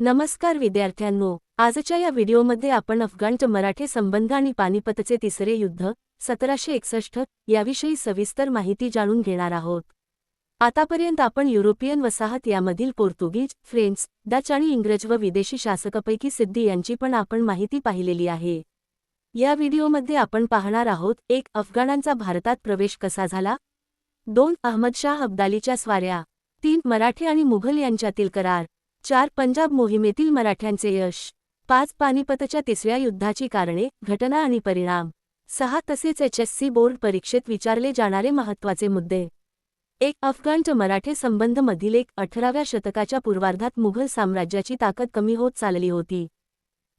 नमस्कार विद्यार्थ्यांनो, आजच्या या व्हिडिओमध्ये आपण अफगाण-मराठे संबंध आणि पानिपतचे तिसरे युद्ध 1761 याविषयी सविस्तर माहिती जाणून घेणार आहोत. आतापर्यंत आपण युरोपियन वसाहत यामधील पोर्तुगीज, फ्रेंच, डच आणि इंग्रज व विदेशी शासकापैकी सिद्दी यांची पण आपण माहिती पाहिलेली आहे. या व्हिडिओमध्ये आपण पाहणार आहोत 1. अफगाणांचा भारतात प्रवेश कसा झाला. 2. अहमदशाह अब्दालीच्या स्वाऱ्या. 3. मराठे आणि मुघल यांच्यातील करार. 4. पंजाब मोहिमेतील मराठ्यांचे यश. 5. पानिपतच्या तिसऱ्या युद्धाची कारणे, घटना आणि परिणाम. 6. तसेच HSC बोर्ड परीक्षेत विचारले जाणारे महत्त्वाचे मुद्दे. 1. अफगाण-मराठे संबंध मधील 18व्या शतकाच्या पूर्वार्धात मुघल साम्राज्याची ताकद कमी होत चालली होती.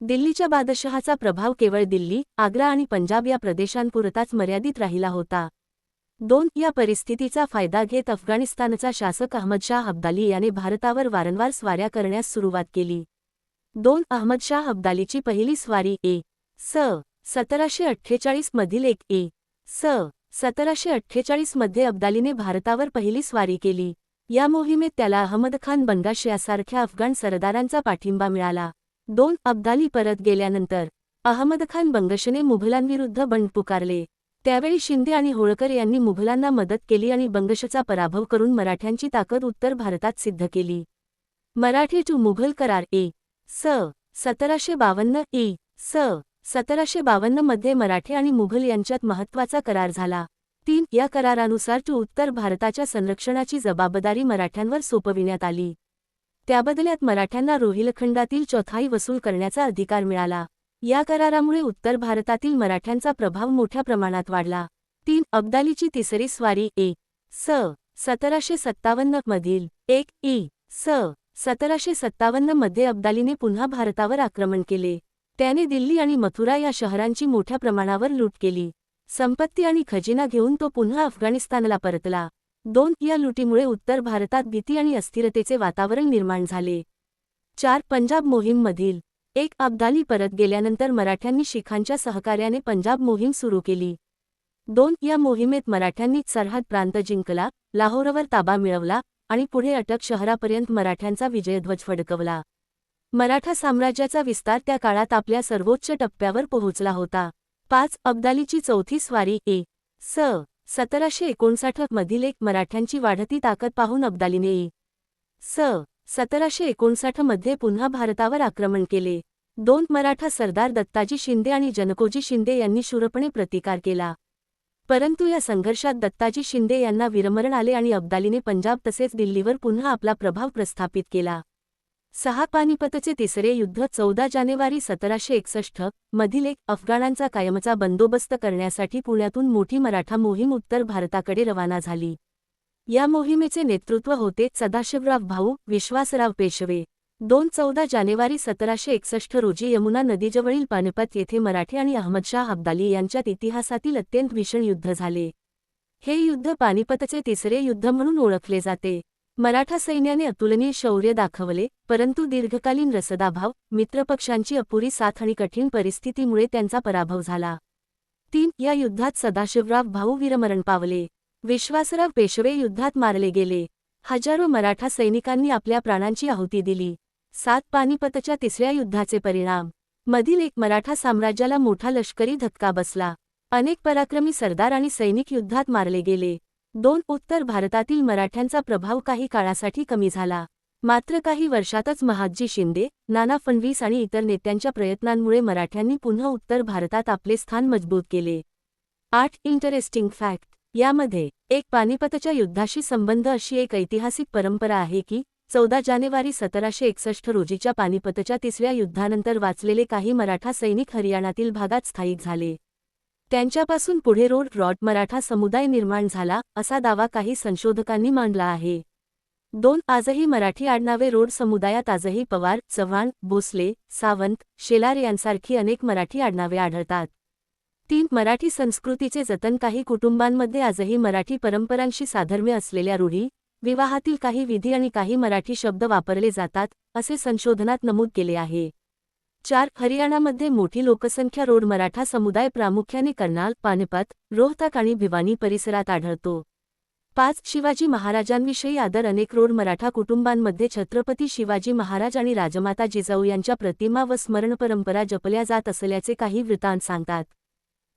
दिल्लीच्या बादशहाचा प्रभाव केवळ दिल्ली, आग्रा आणि पंजाब या प्रदेशांपुरताच मर्यादित राहिला होता. 2. या परिस्थितीचा फायदा घेत अफगाणिस्तानचा शासक अहमदशाह अब्दाली याने भारतावर वारंवार स्वाऱ्या करण्यास सुरुवात केली. 2. अहमदशाह अब्दालीची पहिली स्वारी स. 1748 मधील 1 स. 1748 मध्ये अब्दालीने भारतावर पहिली स्वारी केली. या मोहिमेत त्याला अहमदखान बंगाश यासारख्या अफगाण सरदारांचा पाठिंबा मिळाला. 2. अब्दाली परत गेल्यानंतर अहमदखान बंगशने मुघलांविरुद्ध बंड पुकारले. त्यावेळी शिंदे आणि होळकर यांनी मुघलांना मदत केली आणि बंगशचा पराभव करून मराठ्यांची ताकद उत्तर भारतात सिद्ध केली. मराठी टू मुघल करार स. 1752 स. 1752 मध्ये मराठे आणि मुघल यांच्यात महत्त्वाचा करार झाला. 3. या करारानुसार उत्तर भारताच्या संरक्षणाची जबाबदारी मराठ्यांवर सोपविण्यात आली. त्याबदल्यात मराठ्यांना रोहिलखंडातील चौथाई वसूल करण्याचा अधिकार मिळाला. या करारामुळे उत्तर भारतातील मराठ्यांचा प्रभाव मोठ्या प्रमाणात वाढला. 3. अब्दालीची तिसरी स्वारी स. 1757 मधील 1 स. 1757 मध्ये अब्दालीने पुन्हा भारतावर आक्रमण केले. त्याने दिल्ली आणि मथुरा या शहरांची मोठ्या प्रमाणावर लूट केली. संपत्ती आणि खजिना घेऊन तो पुन्हा अफगाणिस्तानला परतला. 2. या लुटीमुळे उत्तर भारतात भीती आणि अस्थिरतेचे वातावरण निर्माण झाले. 4. पंजाब मोहीम मधील 1. अब्दाली परत गेल्यानंतर मराठ्यांनी शिखांच्या सहकार्याने पंजाब मोहीम सुरू केली. 2. या मोहिमेत मराठ्यांनी सरहद प्रांत जिंकला, लाहोरवर ताबा मिळवला आणि पुढे अटक शहरापर्यंत मराठ्यांचा विजयध्वज फडकवला. मराठा साम्राज्याचा विस्तार त्या काळात आपल्या सर्वोच्च टप्प्यावर पोहोचला होता. 5. अब्दालीची चौथी स्वारी स. 1759 मधील मराठ्यांची वाढती ताकद पाहून अब्दालीने स. 1759 मध्ये पुन्हा भारतावर आक्रमण केले. 2. मराठा सरदार दत्ताजी शिंदे आणि जनकोजी शिंदे यांनी शूरपणे प्रतिकार केला. परंतु या संघर्षात दत्ताजी शिंदे यांना वीरमरण आले आणि अब्दालीने पंजाब तसेच दिल्लीवर पुन्हा आपला प्रभाव प्रस्थापित केला. 6. पानिपतचे तिसरे युद्ध 14 जानेवारी 1761 मधील अफगाणांचा कायमचा बंदोबस्त करण्यासाठी पुण्यातून मोठी मराठा मोहीम उत्तर भारताकडे रवाना झाली. या मोहिमेचे नेतृत्व होते सदाशिवराव भाऊ विश्वासराव पेशवे. 2. 14 जानेवारी 1761 रोजी यमुना नदीजवळील पानिपत येथे मराठे आणि अहमदशाह अब्दाली यांच्यात इतिहासातील अत्यंत भीषण युद्ध झाले. हे युद्ध पानिपतचे तिसरे युद्ध म्हणून ओळखले जाते. मराठा सैन्याने अतुलनीय शौर्य दाखवले, परंतु दीर्घकालीन रसदाभाव, मित्रपक्षांची अपुरी साथ आणि कठीण परिस्थितीमुळे त्यांचा पराभव झाला. 3. या युद्धात सदाशिवराव भाऊ वीरमरण पावले. विश्वासराव पेशवे युद्धात मारले गेले. हजारो मराठा सैनिकांनी आपल्या प्राणांची आहुती दिली. 7. पानिपतच्या तिसऱ्या युद्धाचे परिणाम. मधील मराठा साम्राज्याला मोठा लष्करी धक्का बसला. अनेक पराक्रमी सरदार आणि सैनिक युद्धात मारले गेले. 2. उत्तर भारतातील मराठ्यांचा प्रभाव काही काळासाठी कमी झाला. मात्र काही वर्षातच महादजी शिंदे, नाना फडणवीस आणि इतर नेत्यांच्या प्रयत्नांमुळे मराठ्यांनी पुन्हा उत्तर भारतात आपले स्थान मजबूत केले. 8. Interesting fact. यामध्ये 1. पानिपतच्या युद्धाशी संबंध अशी एक ऐतिहासिक परंपरा आहे की 14 जानेवारी 1761 रोजीच्या पानिपतच्या तिसऱ्या युद्धानंतर वाचलेले काही मराठा सैनिक हरियाणातील भागात स्थायिक झाले. त्यांच्यापासून पुढे रॉट मराठा समुदाय निर्माण झाला, असा दावा काही संशोधकांनी मांडला आहे. 2. आजही मराठी आडनावे रोड समुदायात आजही पवार, चव्हाण, भोसले, सावंत, शेलार यांसारखी अनेक मराठी आडनावे आढळतात. 3. मराठी संस्कृतीचे जतन. काही कुटुंबांमध्ये आजही मराठी परंपरांशी साधर्म्य असलेल्या रूढी, विवाहातील काही विधी आणि काही मराठी शब्द वापरले जातात, असे संशोधनात नमूद केले आहे. 4. हरियाणामध्ये मोठी लोकसंख्या रोड मराठा समुदाय प्रामुख्याने कर्नाल, पानिपत, रोहतक आणि भिवानी परिसरात आढळतो. 5. शिवाजी महाराजांविषयी आदर. अनेक रोड मराठा कुटुंबांमध्ये छत्रपती शिवाजी महाराज आणि राजमाता जिजाऊ यांच्या प्रतिमा व स्मरणपरंपरा जपल्या जात असल्याचे काही वृत्तांत सांगतात.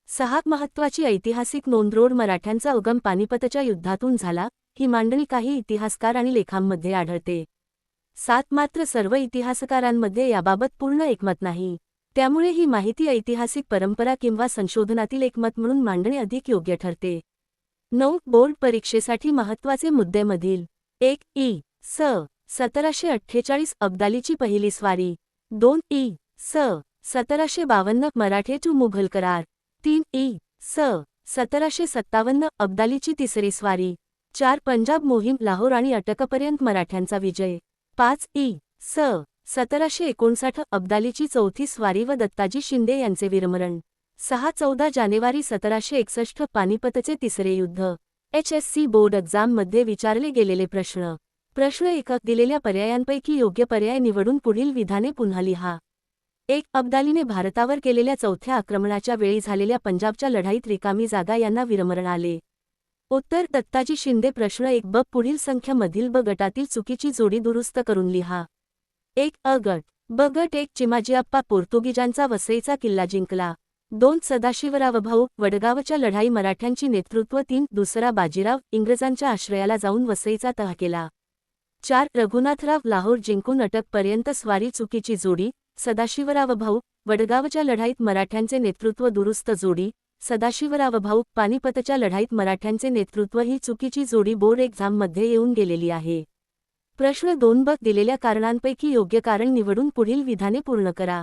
6. महत्त्वाची ऐतिहासिक नोंद. रोड मराठ्यांचा उगम पानिपतच्या युद्धातून झाला, ही मांडणी काही इतिहासकार आणि लेखांमध्ये आढळते. 7. मात्र सर्व इतिहासकारांमध्ये याबाबत पूर्ण एकमत नाही. त्यामुळे ही माहिती ऐतिहासिक परंपरा किंवा संशोधनातील एकमत म्हणून मांडणे अधिक योग्य ठरते. 9. बोर्ड परीक्षेसाठी महत्त्वाचे मुद्देमधील 1. इ. स. 1748 अब्दालीची पहिली स्वारी. 2. इ. स. 1752 मराठे टू मुघल करार. 3. इ. स. 1757 अब्दालीची तिसरी स्वारी. 4. पंजाब मोहीम, लाहोर आणि अटकपर्यंत मराठ्यांचा विजय. 5. इ. स. 1759 अब्दालीची चौथी स्वारी व दत्ताजी शिंदे यांचे वीरमरण. 6. 14 जानेवारी 1761 पानिपतचे तिसरे युद्ध. HSC बोर्ड एक्झाममध्ये विचारले गेलेले प्रश्न. प्रश्न 1. दिलेल्या पर्यायांपैकी योग्य पर्याय निवडून पुढील विधाने पुन्हा लिहा. 1. अब्दालीने भारतावर केलेल्या चौथ्या आक्रमणाच्या वेळी झालेल्या पंजाबच्या लढाईत रिकामी जागा यांना वीरमरण आले. उत्तर दत्ताजी शिंदे. प्रश्न 1 ब. पुढील संख्या मधील ब गटातील चुकीची जोडी दुरुस्त करून लिहा. 1. अ गट. ब गट. 1. चिमाजीआप्पा पोर्तुगीजांचा वसईचा किल्ला जिंकला. 2. सदाशिवराव भाऊ वडगावच्या लढाई मराठ्यांची नेतृत्व. 3. दुसरा बाजीराव इंग्रजांच्या आश्रयाला जाऊन वसईचा तह केला. 4. रघुनाथराव लाहोर जिंकून अटकपर्यंत स्वारी चुकीची जोडी. सदाशिवराव भाऊ वडगावच्या लढाईत मराठ्यांचे नेतृत्व दुरुस्त जोडी. सदाशिवराव भाऊ पानिपतच्या लढाईत मराठ्यांचे नेतृत्व ही चुकीची जोडी बोर्ड एक्झाममध्ये येऊन गेलेली आहे. प्रश्न 2 ब. दिलेल्या कारणांपैकी योग्य कारण निवडून पुढील विधाने पूर्ण करा.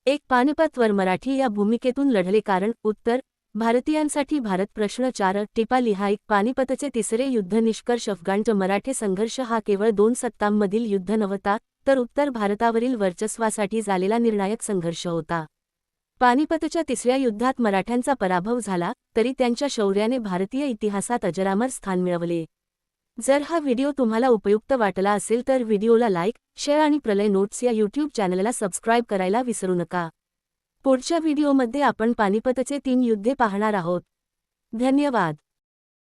1. पानिपतवर मराठी या भूमिकेतून लढले. कारण. उत्तर भारतीयांसाठी भारत. प्रश्न 4 टिपा लिहा. 1. पानिपतचे तिसरे युद्ध. निष्कर्ष. अफगाण मराठे संघर्ष हा केवळ 2 सत्तांमधील युद्ध नव्हता, तर उत्तर भारतावरील वर्चस्वासाठी झालेला निर्णायक संघर्ष होता. पानिपतच्या तिसऱ्या युद्धात मराठ्यांचा पराभव झाला, तरी त्यांच्या शौर्याने भारतीय इतिहासात अजरामर स्थान मिळवले. जर हा व्हिडिओ तुम्हाला उपयुक्त वाटला असेल तर व्हिडिओला लाईक, शेअर आणि प्रलय नोट्स या यूट्यूब चॅनलला सबस्क्राईब करायला विसरू नका. पुढच्या व्हिडिओमध्ये आपण पानिपतचे 3 युद्धे पाहणार आहोत. धन्यवाद.